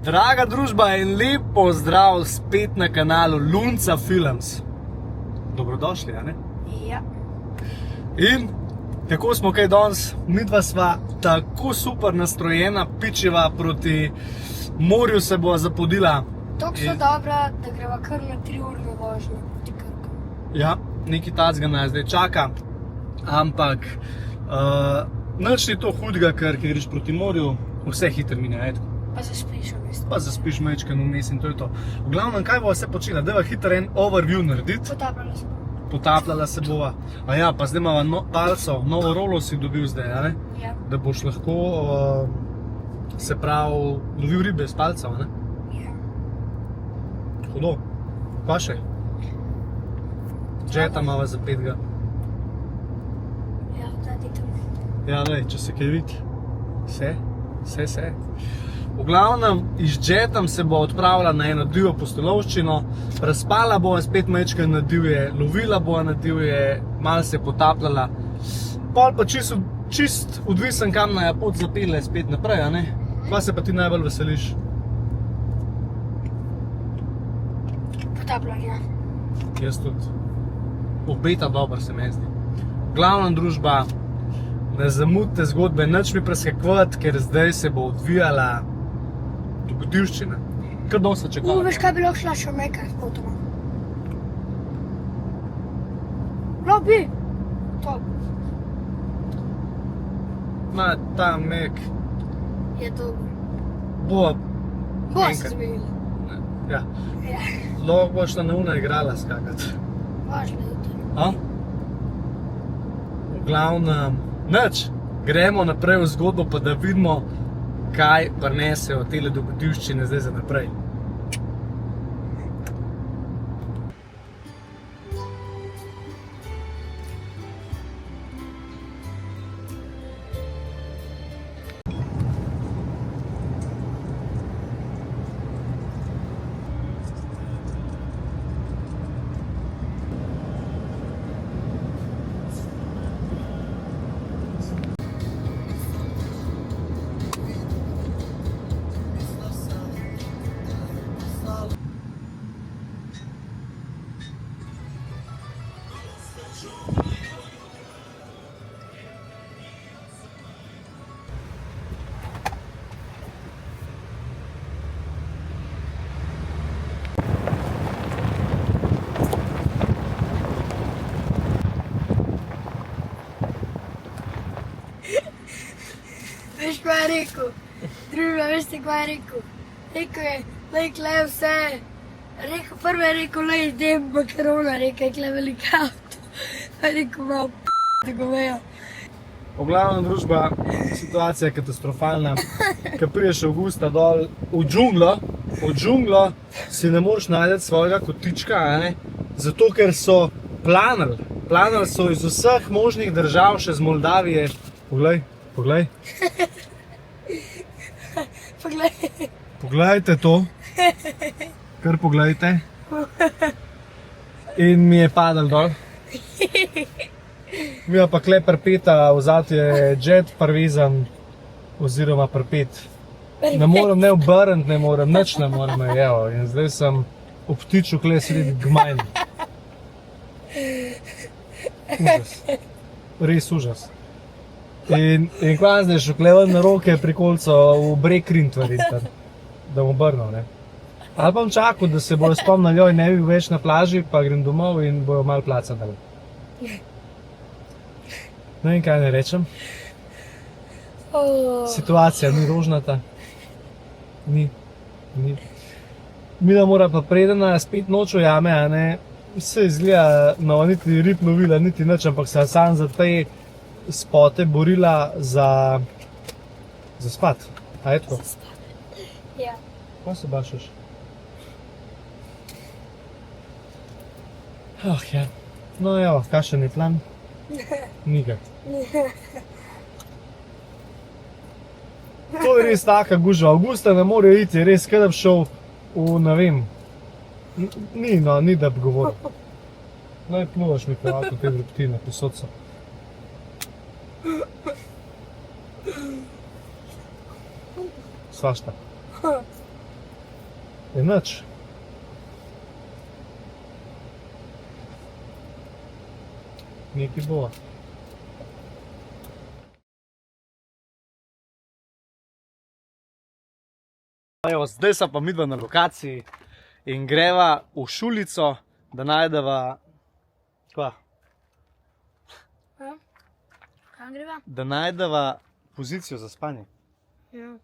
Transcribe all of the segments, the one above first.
Draga družba, en lep pozdrav spet na kanalu Lunca Films. Dobrodošli, a ne? Ja. In kako smo kaj danes? Midva sva tako super nastrojena, pičeva proti morju se bova zapodila. Tako so dobra, da greva kar na 3-urno vožnjo proti Krku. Ja, nekaj tacga nas zdaj čaka, ampak nič ni to hudega, ker greš proti morju, vse hitro mine, ajde. Pa zaspiš v mestu. Pa zaspiš mečken vmes in to je to. V glavnem, kaj bova se počela? Deva hitro en overview narediti. Potapljala se. Potapljala se bova. A ja, pa zdaj imava palco, novo rolo si dobil zdaj, a ne? Ja. Da boš lahko, se pravi, lovil ribe s palcem, a ne? Ja. Hudo. Pa še? Jeta imava za 5. Ja, tati tu. Ja, lej, če se kaj vidi. Se. V glavnem, iz Jetom se bo odpravila na eno divjo pustolovščino, razpala bova spet mečken na divje, lovila bova na divje, malo se potapljala. Pol pa čist odvisen, kam na pot zapelje spet naprej, a ne? Kva se pa ti najbolj veseliš? Potapljanja. Jaz tudi. Obeta dober se mi zdi. V glavnem, družba, ne zamudite zgodbe, nič mi preskakovati, ker zdaj se bo odvijala dogodivščina. Kar dosta čakala. Veš, kaj bi lahko šla še nekaj s potoma? Robi! To Ma, ta mek je dobro. bo Bo se enkrat. zmenila. Ja. Ja. Lahko boš na neuna igrala skakati. Važno je to. A? V glavnem, nič. Gremo naprej v zgodbo, pa da vidimo, kaj prinesejo tele dogodivščine zdaj za naprej. Veš, kaj je rekel? Družba, veste, kaj je rekel? Rekel je, lej, klej vse. Prvo je rekel, lej, idem makarona, rekel je, klej velika avto. Pa je rekel, malo da govejo. V glavnem, družba, situacija je katastrofalna. Ko prideš avgusta dol v džunglo, si ne moreš najti svojega kotička, a ne? Zato, ker so planali so iz vseh možnih držav, še z Moldavije. Poglej. Poglej. Poglejte to. Kar poglejte. In mi je padal dol. Mi pa kle prpeta, vzad je jet prvezan, oziroma prpet. Ne morem ne obrniti, ne morem, nič ne morem, evo. In zdaj sem obtičil kle sredi gmajn. Užas. Res užas. In kva zdaj šel na roke pri kolcu v breg rintvari, da bom obrnil, ne. Ali pa bom čakal, da se bojo spomnili, joj, ne bi več na plaži, pa grem domov in bojo malo placa dali. No in kaj ne rečem? Situacija ni rožnata. Ni. Mina mora pa predena spet noč v jame, a ne. Se izgleda, no, niti rib lovila, niti nič, ampak se sam za te spote borila za spat. A je tako? Ja. Kaj se bašaš? Ja. No evo, kakšen je plan? Nikak. To je res taka gužva. Avgusta ne more iti, res, kaj da bi šel v, ne vem, ni da bi govoril. Naj pluvaš mi po avto te drobtine, posod so. Svašta. Je nič. Nekaj bo. Evo, zdaj so pa midva na lokaciji in greva v šulico, da najdeva... Kva? Kam greva? Da najdeva pozicijo za spanje. Ja.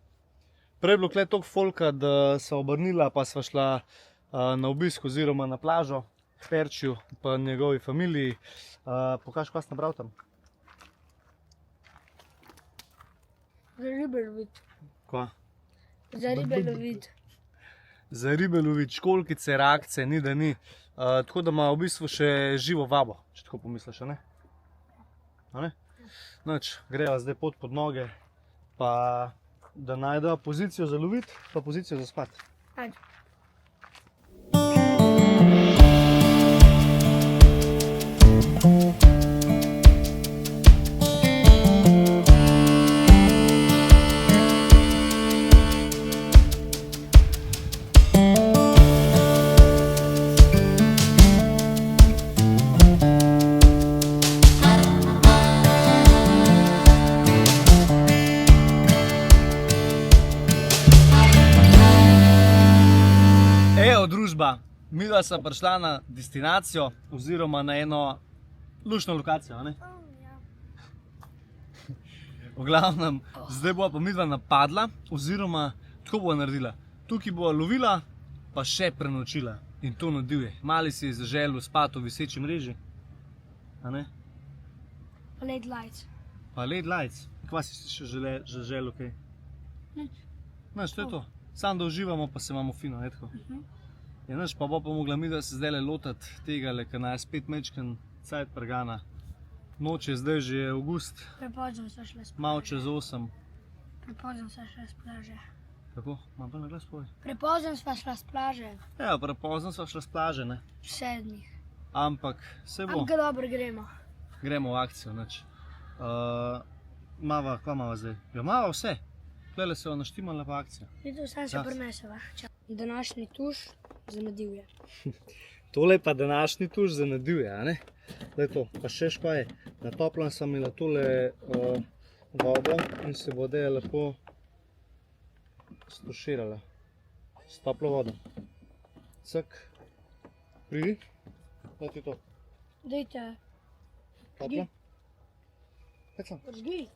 Prej je bilo tukaj toliko folka, da sva obrnila, pa sva šla na obisk oziroma na plažo k Perčiju pa njegovi familiji. Pokaž, kaj si nabral tam? Za ribe lovit. Kva? Za ribe lovit. Za ribe lovit, školjkice, rakce, ni da ni. Tako da ima v bistvu še živo vabo, če tako pomisliš, a ne? A ne? Nič, greva zdaj pot pod noge, pa da najdeva pozicijo za lovit, pa pozicijo za spat. Ajde. Družba, midva sta prišla na destinacijo oziroma na eno luštno lokacijo, a ne? Ja. V glavnem, zdaj bova pa midva napadla oziroma tako bova naredila. Tukaj bova lovila, pa še prenočila in to na divje. Mali si je zaželil spati v viseči mreži, a ne? Pa LED lights. Pa LED lights. Kva si še zaželil kaj? Nič. Nič, to je to. Samo da uživamo, pa se imamo fino, ne tako? Ja, nič, pa bo pa mogla midva se zdaj lotati tega, ker naj spet mečken cajt prgana. Noč je zdaj že avgust, Prepozno sva šla s plaže. malo čez 8. Prepozno sva šla s plaže. Kako? Mam pa na glas povej. Prepozno sva šla s plaže. Ja, prepozno sva šla s plaže, ne? V 7. Ampak se bo. Ampak dobro gremo. Gremo v akcijo, nič. Mava, kva mava zdaj? Ja, mava vse. Tlele se jo naštimala pa akcija. Videl sem se Ja. prineseva. Današnji tuš za nadivje. Tole je pa današnji tuš za nadivje, a ne? Daj to, pa še škaj. Na toplem sem imela tole vodo in se bo zdaj lepo stuširala s toplo vodo. Cak, pridi, daj ti to. Dajte, Toplo. Tak sam. Žgi.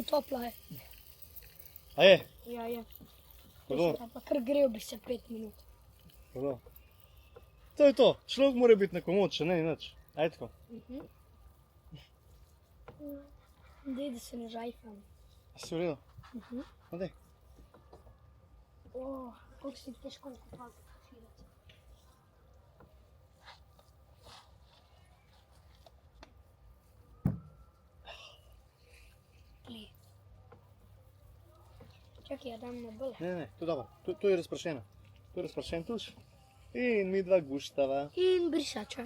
Topla je. A je? Ja, je. Tako, Pa kar grel bi se 5 minut. tako. To je to, človek mora biti na komod, če ne, nič. Ajde tako. Dej, da se ne žajfam. A si v redu? No dej. Koliko si težko kopal fotografirati. Čakaj, ja dam na bolj. Ne, to je dobro, to je razprašeno. To je razprašen tuš. In mi dva guštava. In brisača.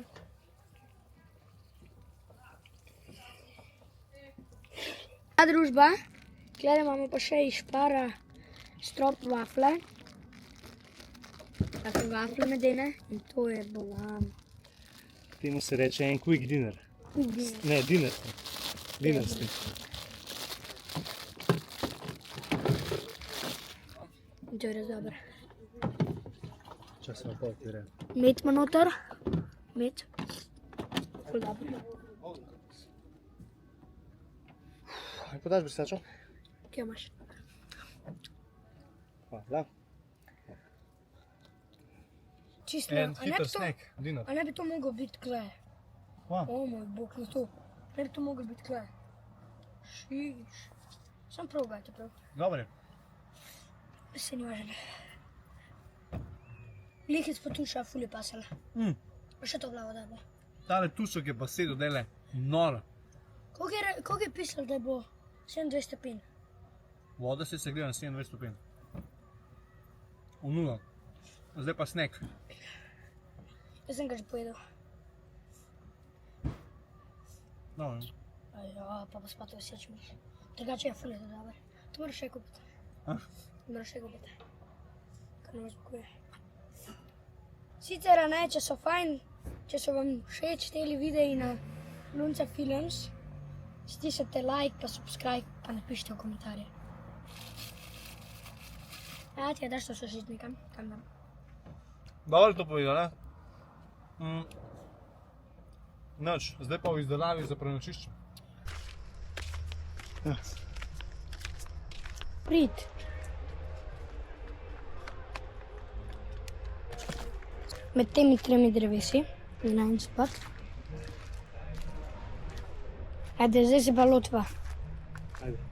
Ta družba, tukaj imamo pa še iz špara strop vafle. Take vafle medene in to je bolan. Temu se reče en quick dinner. Ne, dinner. Dinnerski. In to je res dobro. Čas smo pol ti rejem. Med ima noter. Med. Ful dobro. Aj podaš brisačo? Kje imaš? Hvala. Čisto. En hiter snack, dinner. A ne bi to mogel biti kle? Hva? O moj bog, na to. Ne bi to mogel biti kle. Šiš. Sam probajte prav. Dobar je. Se ni važno. Lihic potuša, ful je pasala. Pa še to glavo dabo. Tale tušek je pa sedel dele noro. Koliko je pisalo, da bo 27 stopinj? Voda se segreva na 27 stopinj. V nulo. Zdaj pa snack. Jaz sem ga že pojedel. Dobro. Ja, pa bo spat v sečmi. Drugače je ful je to dober. To moraš še kupiti. Moraš še gobiti. Kar ne uspokuje. Sicer ne, če so fajn, če so vam všeč teli videi na Lunca Films, stisnite like pa subscribe pa napišite v komentarje. Ja, ti je daš to sošit nekam, tam dam. Dobro to povedal, ne? Nič, zdaj pa v izdelavi za prenočišče. Ja. Prid. Med temi 3 drevesi, na en spot. Ajde, zdaj se pa lotva. Ajde.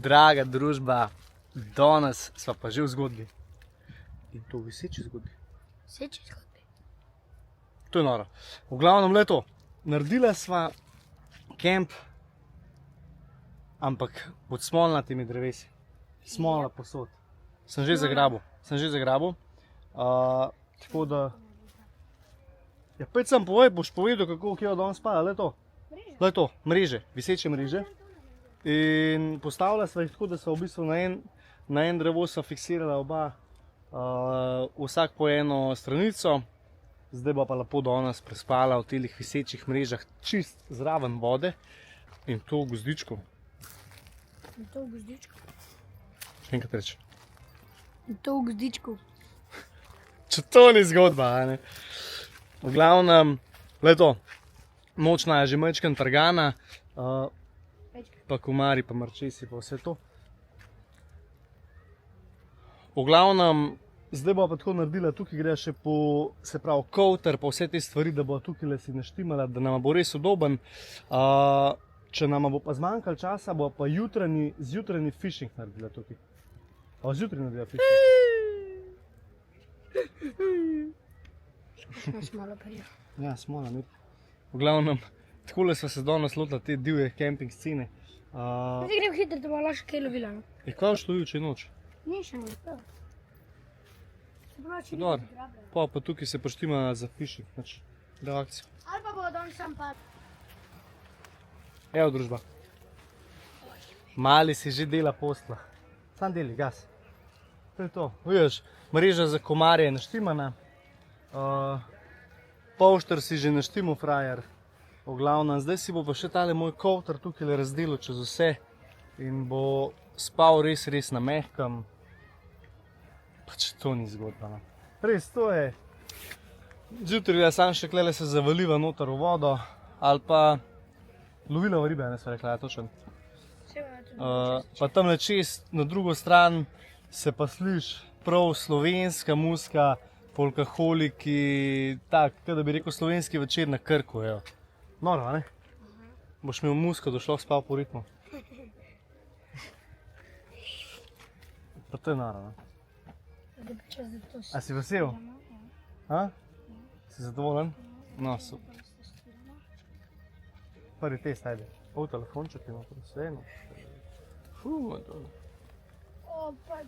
Draga družba, danes sva pa že v zgodbi. In to v viseči zgodbi. Viseči zgodbi. To je noro. V glavnem leto, naredila sva kemp, ampak pod smolnatimi drevesi. Smola posod. Sem že zagrabil. Tako da... Ja, pet sem povej, boš povedal, kako kje danes spada, leto, mreže, viseče mreže. In postavila sva jih tako, da sva v bistvu na en drevo sva fiksirala oba, vsak po eno stranico. Zdaj bo pa lepo danes prespala v telih visečih mrežah čist zraven vode in to v gozdičku. In to v gozdičku. Še enkrat reči. In to v gozdičku. Če to ni zgodba, a ne. V glavnem, leto, nočna je že majčkeno trgana, pa komari, pa mrčesi, pa vse to. V glavnem, zdaj bo pa tako naredila, tukaj gre še po, se pravi, kouter, pa vse te stvari, da bo tukaj si naštimala, da nama bo res udoben. Če nama bo pa zmanjkalo časa, bo pa zjutrajni fishing naredila tukaj. Pa zjutraj naredila fishing. Smola prija. Ja, smola, ne. V glavnem, takole sva se danes lotila te divje camping scene. Zdaj grem hitro, da bo lahko kaj lovila. Kaj boš lovil, če je noč? Ni še ne uspel. Dobro, pa tukaj se poštima za fishing, znači, da akcijo. Ali pa bo danes sam pad. Evo družba. Mali si že dela posla. Sam deli, gas. To je to. Vidiš, mreža za komarje je naštimana. Polšter si že naštimal, frajer. V glavnem, zdaj si bo pa še tale moj kouter tukaj razdelil čez vse in bo spal res na mehkem. Pač to ni zgodba. Res, to je. Zjutraj sam še klele se zavaliva noter v vodo ali pa lovila v ribe, ne sva rekla, ja, točen. Pa tamle čez, na drugo stran, se pa sliš prav slovenska muzika, folkaholiki, tak, da bi rekel slovenski večer na Krku, evo. Noro, a ne? Boš imel muziko, da šlo spal po ritmu. Pa to je noro, ne? A si vesel? A? Si zadovoljen? No, super. Prvi test, ajde. O, telefonček ima vse, no. Moj dobro. O, pač,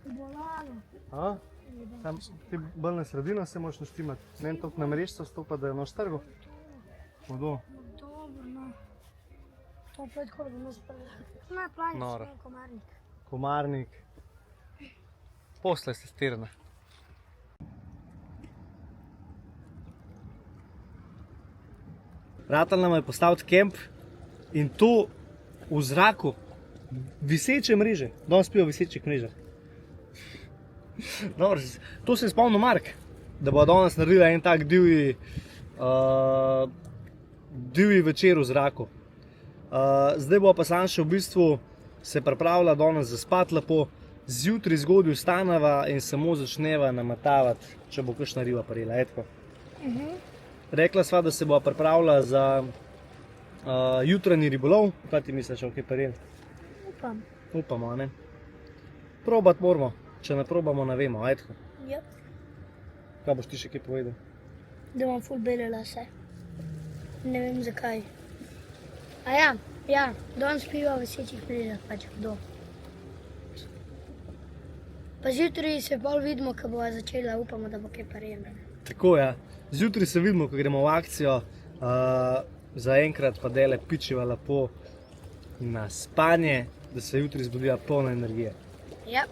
bolano. A? Tam ti bolj na sredino se moraš naštimati. Ne toliko na mrežco stopa, da je noš trgo. Vodo. Dobro, no. To predhodno bomo sprejeli. Ne, planic, Noro. ne, komarnik. Komarnik. Posle se stirna. Ratal nam je postaviti kemp in to v zraku, viseče mreže, danes spijo v visečih mrežah. Dobro, to se je spomnil Mark, da bo danes naredila en tak divji večer v zraku. Zdaj bo pa Sanša v bistvu se pripravila danes zaspati lepo, zjutraj zgodaj vstaneva in samo začneva namatavati, če bo kakšna riba prijela, etko. Rekla sva, da se bo pripravila za jutranji ribolov. Kaj ti misliš, ok, prijel? Upam. Upamo, ne? Probat moramo, če ne probamo, ne vemo, etko. Ja. Kaj boš ti še kaj povedal? Da imam ful bele lase. Ne vem zakaj. A ja, danes piva v visečih mrežah, pač kdo. Pa zjutraj se bolj vidimo, ko bo začela, upamo, da bo kaj prijela. Tako, ja. Zjutraj se vidimo, ko gremo v akcijo. Zaenkrat pa dele pičiva lepo na spanje, da se jutri zbudiva polna energije. Ja.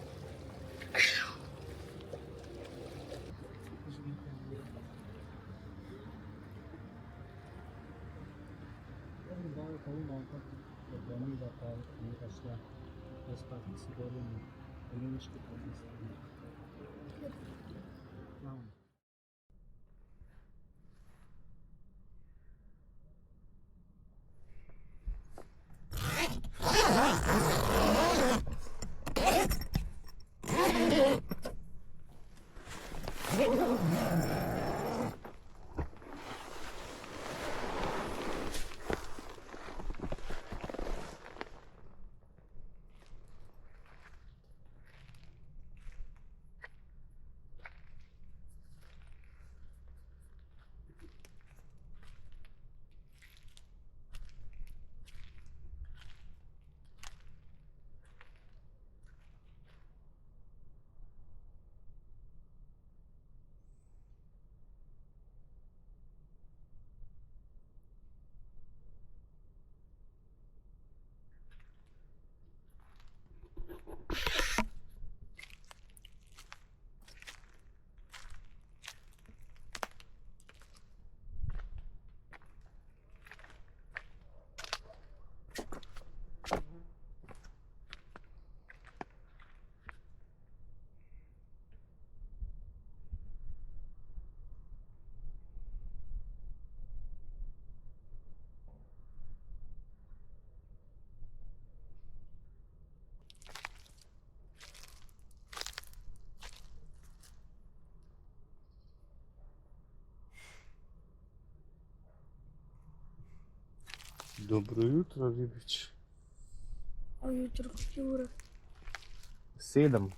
Dobro jutro, ribič. A jutro, kot je ura? 7.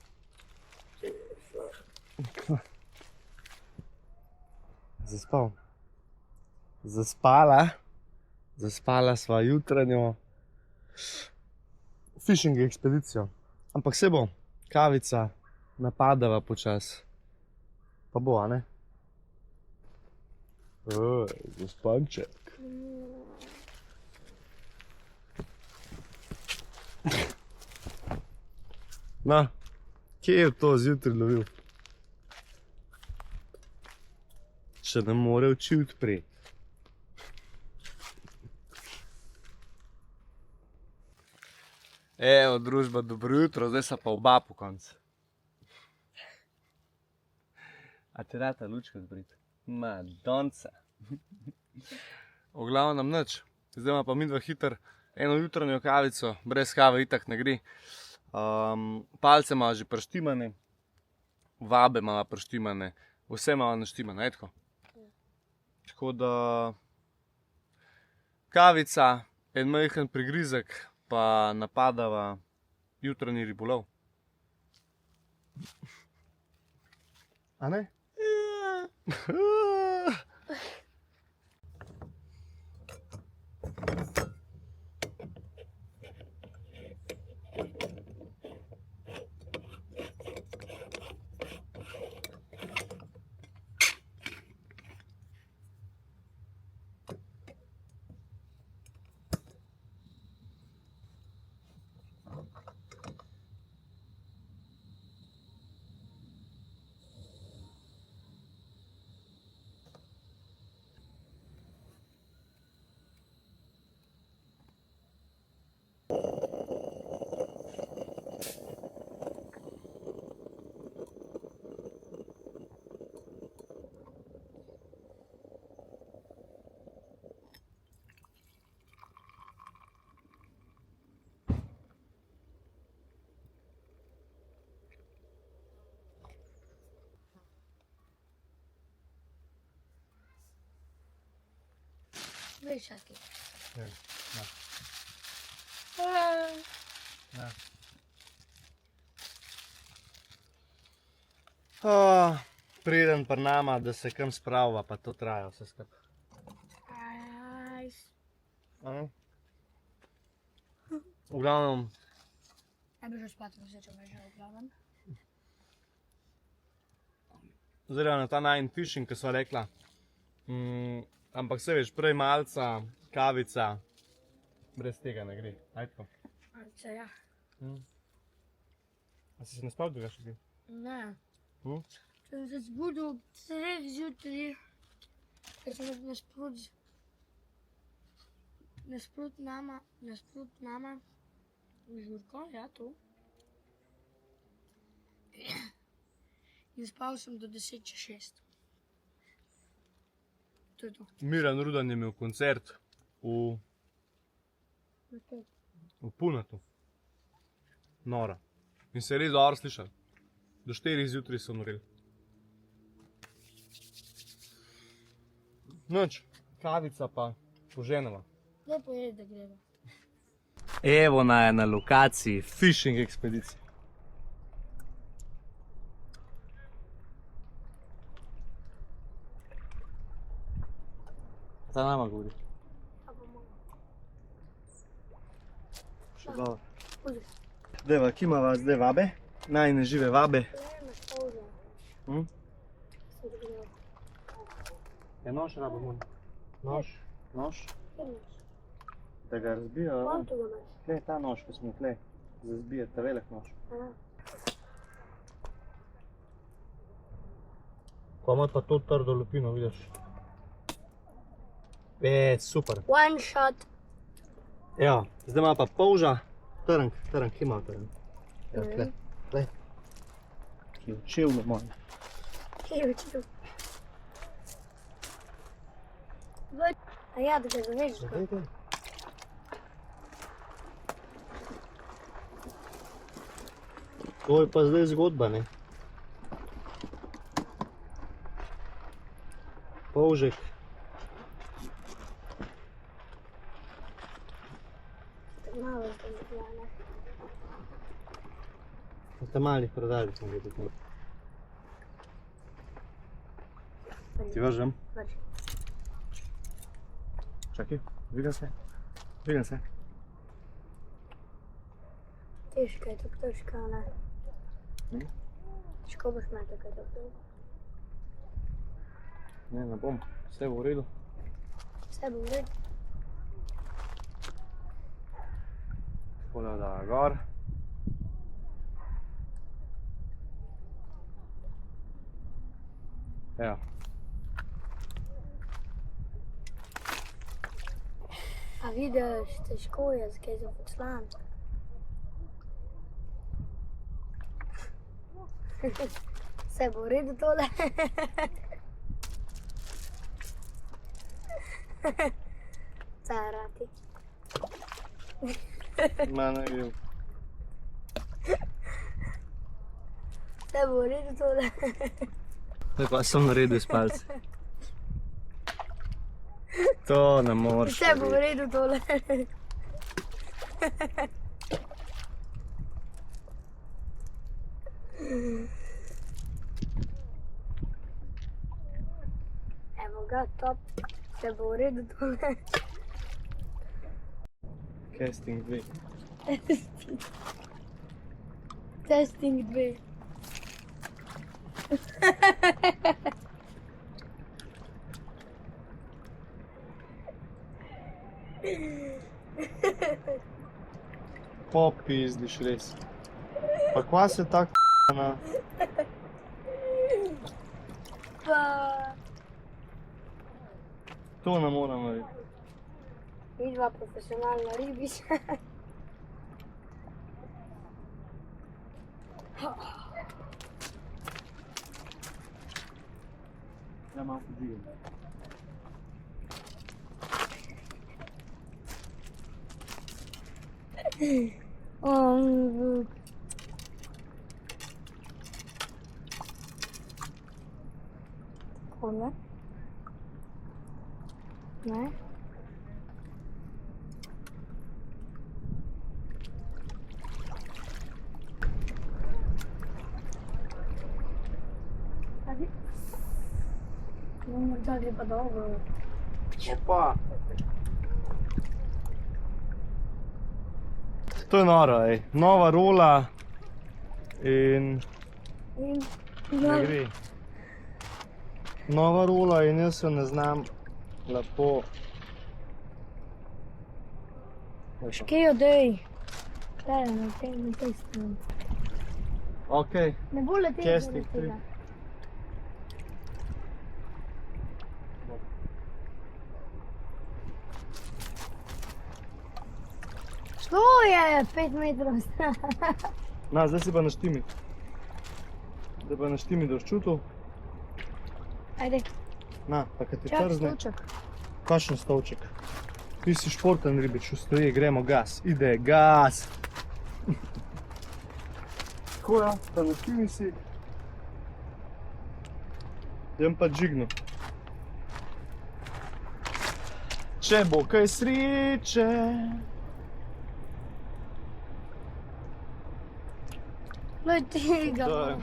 Zaspal. Zaspala sva jutranjo fishing ekspedicijo. Ampak se bo, kavica, napadava počas. Pa bo, a ne? Zaspanček. No, kje je to zjutraj lovil? Če ne more oči odpreti. Evo, družba, dobro jutro, zdaj sta pa oba po koncu. A ti rata lučka zbriti? Madonca. V glavnem nič. Zdaj ima pa midva hiter eno jutranjo kavico, brez kave itak ne gre. Palce ima že preštimane, vabe ima preštimane, vse ima naštimane, etko. Tako da kavica, en majhen prigrizek, pa napadava jutranji ribolov. A ne? Veš, Aki. Ja. Ja. Preden pri nama, da se kam spravlja, pa to traja vse skupaj. V glavnem, Ne bi že spat, vse če me že v glavnem. zdaj na ta najin fishing, ki sva rekla. Ampak se veš, prej malca, kavica, brez tega ne gre. Ajde. Če ja. A si se naspal drugače bil? Ne. Hm? Sem se zbudil ob 3 zjutraj, ker sem nasprot nama, Žurko, ja, tu. In spal sem do 10:06. To je to. Miran Rudan je imel koncert v Punatu. Nora. In se je res dobro slišal. Do 4 zjutraj so norili. Noč, kavica pa poženeva. Lepo je, da greva. Evo na lokaciji fishing ekspedicije. Ta nama govori. Še dobro. Deva, ki imava zdaj vabe? Najine žive vabe. Je nož rabimo? Nož? Da ga razbijo, tle, ta nož, ko smo tle, za zbijati, ta velik nož. Ko ima pa to trdo lupino, vidiš? Super. One shot. Evo, zdaj ima pa polža, trnk, ki ima trnk. Evo, tle. Ki je v čevlju moj. A ja, da ga zaveš. To je pa zdaj zgodba, ne? Polžek. Malo zdaj. Na te malih prodali smo ga tukaj. Ti vržem? Vrži. Čakaj, dvigam se. Težko je to težko, ne? Težko boš imel tako dolgo. Ne bom, vse bo v redu. Vse bo v redu. Takole da gor. Evo. A vidiš, težko je, zakaj sem poslan. Vse bo v redu tole. Carati. Ma ne grem. Vse bo v redu tole. Zdaj pa sem naredil iz palca. To ne moreš. Vse bo v redu tole. Evo ga, top. Vse bo v redu tole. Casting 2. Testing 2. Popizdiš res. Pa kva se tako na... Pa... To ne moram narediti. Vidva profesionalna ribica. Ja, malo podigam. Takole. Ne. Ajde. No, morda gre pa dobro. Opa! To je noro, ej. Nova rola in In ne gre. Nova rola in jaz se ne znam lepo. Škejo, dej. Tle, na tej strani. Okej. Ne bo leteti Kje zaradi ste, tega. Šlo je 5 metrov stran. Na, zdaj si pa naštimi. Zdaj pa naštimi, da boš čutil. Ajde, Na, pa kad ti čak trzne. stolček. Kakšen stolček? Ti si športen ribič, ustoji, gremo, gas. Ide, gas! Tako ja, pa naštimi si. Jem pa džignu. Če bo kaj sreče. Glej tega. Da.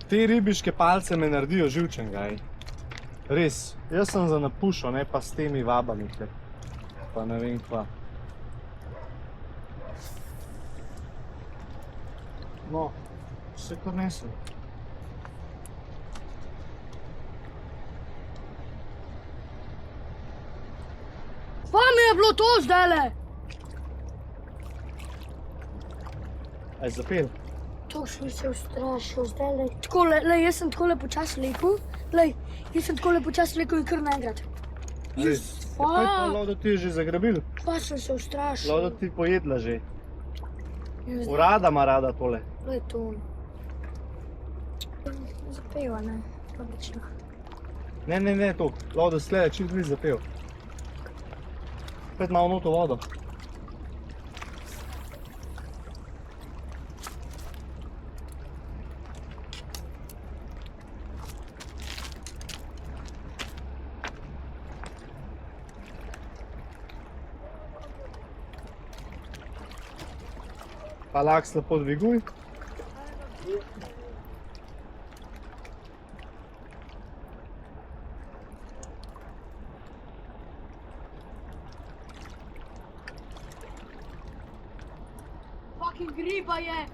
Te ribiške palce me naredijo živčenega, ej. Res, jaz sem za napušo, ne pa s temi vabami, pa ne vem kva. No, vse kar nesem. Pa mi je bilo to zdajle. Aj zapel. To sem se ustrašil zdajle. Takole, lej, jaz sem takole počasi lekel. Lej, jaz sem takole počasi lekel in kar naenkrat. Res. Kaj pa Lodo ti je že zagrabil? Pa sem se ustrašil. Lodo ti pojedla že. In zdaj- Urada ima rada tole. Glej to. Zapeva, ne? Odlično. Ne, to. Lodo slede, čim ti zapel. Spet malo noto vodo. Pa laks lepo dviguj. Fucking griba je.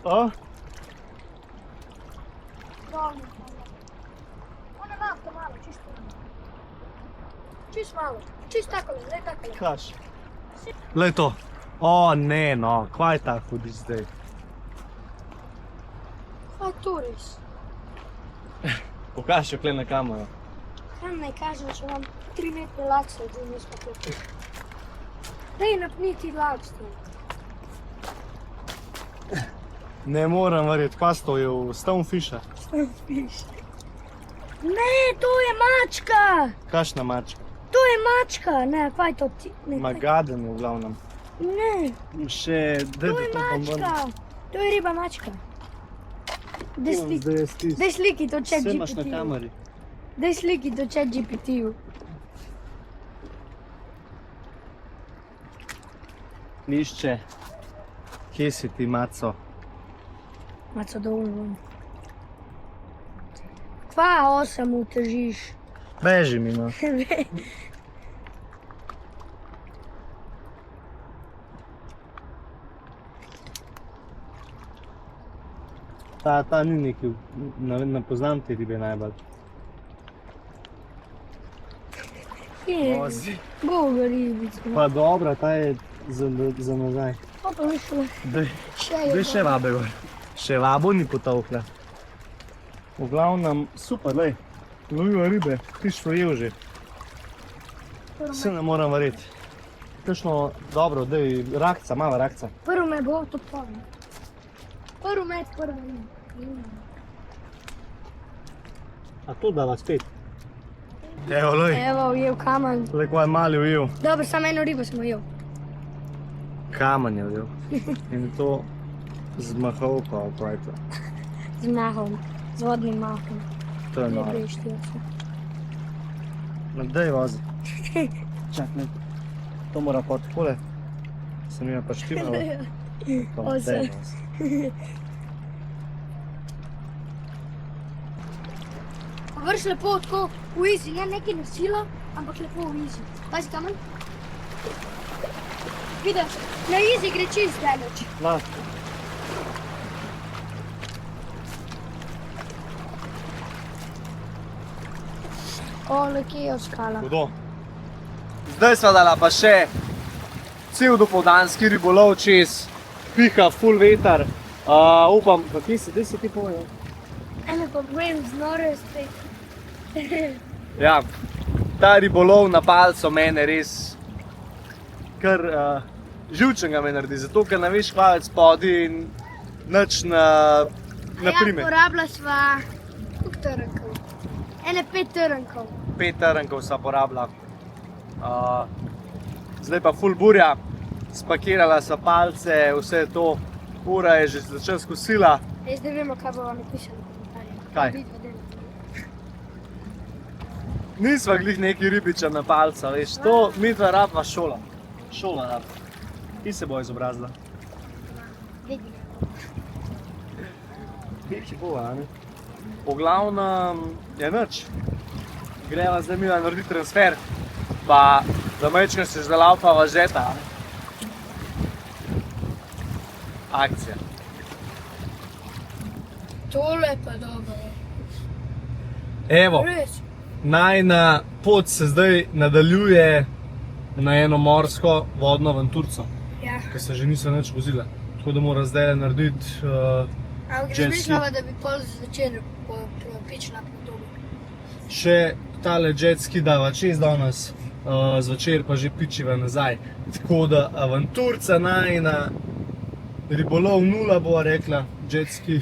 A? Dobro. Ona nafta malo, čisto malo. Čist malo. Čist takole, zdaj takole. Kaš. Glej to. O ne no, kva je ta hudič zdaj? Kaj to res? Pokaži jo kle na kamero. Kaj naj kažem, če imam 3 metre laksa, zdaj nismo tukaj. Dej, napni ti lakstvo. Ne morem verjeti, kva stojil, Stonefisher. Stonefish. Ne, to je mačka! Kakšna mačka? To je mačka! Ne, kaj to ti? Ne, kaj- Magaden je v glavnem. Ne, Še, daj to je mačka! To je riba mačka. Daj sliki, Zdaj je stis. daj sliki to chat Vse imaš na GPT-ju. kameri. Daj sliki to chat GPT-ju. Lišče. Kje si ti, maco? Maco dolno. 2,8 utežiš. Beži mi, no. Ta ni neki, ne poznam te ribe najbolj. Vozi. Boga ribica. Pa dobra, ta je za nazaj. Pa pa višlo. Daj, Še je. daj še vabe gor. Še vabo ni potovkla. V glavnem, super, lej. Lovijo ribe, ti si jel že. Se ne moram verjeti. Kakšno dobro, daj, rakca, mala rakca. Prvo ne bo, to povem. Prvi met, prvi ne. A to dava spet? Evo, lej. Evo, ujel kamen. Lej, kaj mali ujel. Dobro, samo eno ribo smo ujel. Kamen je ujel. In to z mahovko, ali kaj je to? Z mahom, z vodnim mahom. To je noro. No, daj vozi. Čak, ne. To mora pot takole. Sem jima pa štimala. Ose. Vrš lepo tako v izi, ne nekaj na silo, ampak lepo v izi. Pazi kamen. Vidiš, na izi gre čist daleč. Lahko. Ole, kje je skala? Hudo. Zdaj sva dala pa še cel dopoldanski ribolov čez, piha ful veter. Upam, pa kje si, ti povedal? Ene pa povem, znore spet. Ja, ta ribolov na palco mene res kar živčnega me naredi, zato ker ne veš hvala spodi in nič na primer. Ja, porabila sva, koliko trnkov? Ene 5 trnkov. 5 trnkov sva porabila. Zdaj pa ful burja, spakirala sva palce, vse to, ura je že začela skosila. Zdaj vemo, kaj bomo napisali v komentarjih. Kaj? Nisva glih neki ribiča na palca, veš, to midva rabva šola. Šola rabva. Ti se bo izobrazila. Vidi. Večji bo, a ne? Po glavnem je nič. Greva zdaj midva narediti transfer, pa da majčkeno se zalaupava žeta, a ne? Akcija. Tole pa dobro. Evo. Res. Najina pot se zdaj nadaljuje na eno morsko vodno avanturico, Ja. ker se že niso nič vozila. Tako da mora zdaj narediti Ampak jet ski. razmišljava, da bi pol zvečer peč na podobi. Še tale jet ski dava čez danes, zvečer pa že pičiva nazaj. Tako da avanturica najina, ribolov nula bova rekla, jet ski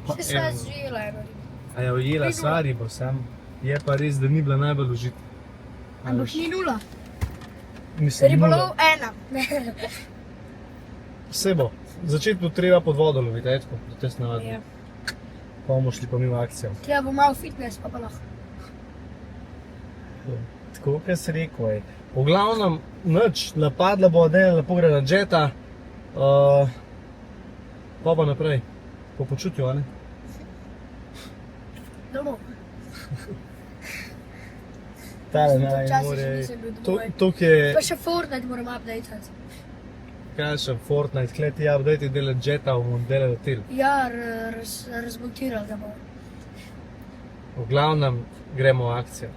pa Še sva eno. zvijela eno ribo. A je ujela sva ribo, sam je pa res, da ni bila najbolj užitna. Ampak ni nula. Mislim, Ribolov ena. Vse bo. Začeti bo treba pod vodo loviti, etko, da te snavadno. Ja. Pa bomo šli pa mimo akcijo. Treba bo malo fitness, pa lahko. Tako, kaj si rekel, ej. V glavnem, nič, napadla bo, da lepo gre na jeta. Pa naprej, po počutju, a ne? Domov. Tale Včasih more, nisem bil domov. tukaj je, Pa še Fortnite moram updatati. kaj še Fortnite, kle ti update delati jeta, bomo delali letel. Ja, razmontiral ga bom. V glavnem, gremo v akcijo.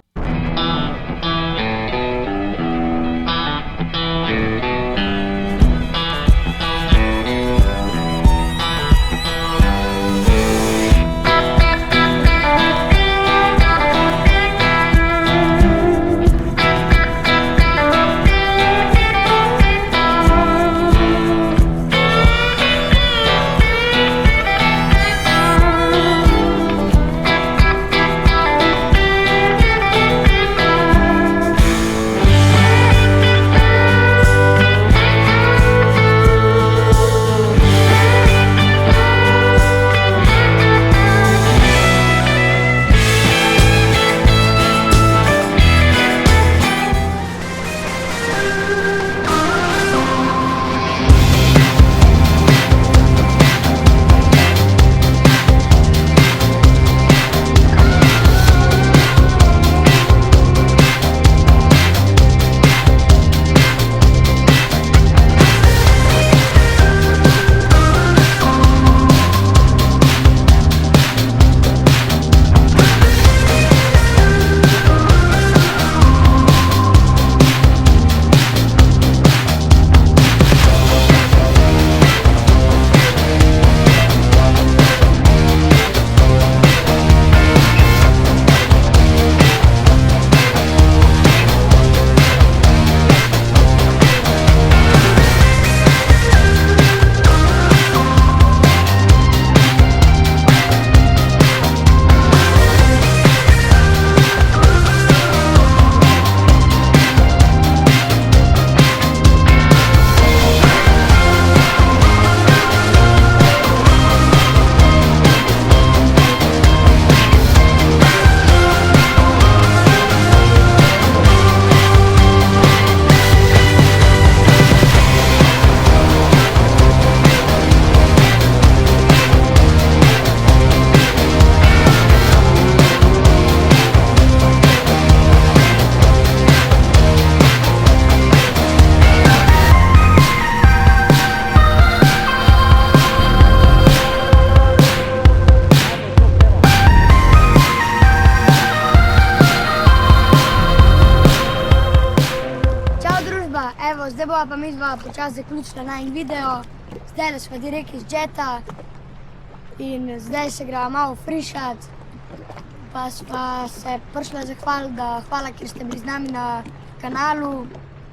bova pa mi dva počasi zaključila najin video. Zdaj smo direkt iz jeta in zdaj se greva malo frišat. Pa sva se prišla zahvaliti, da hvala, ker ste bili z nami na kanalu.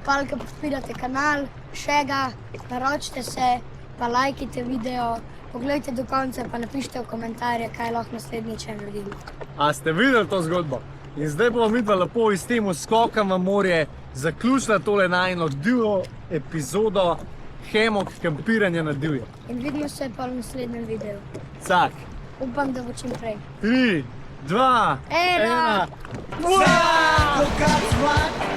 Hvala, ker podpirate kanal, še ga, naročite se, pa lajkite video, pogledajte do konca, pa napišite v komentarje, kaj lahko naslednjič naredim. A ste videli to zgodbo? In zdaj bomo videli lepo iz temu skokam v morje zaključila tole najino divjo epizodo Hemok kampiranja na divje. In vidimo se pa v naslednjem videu. Cak, Upam, da bo čim prej. 3, 2, Ena. 1.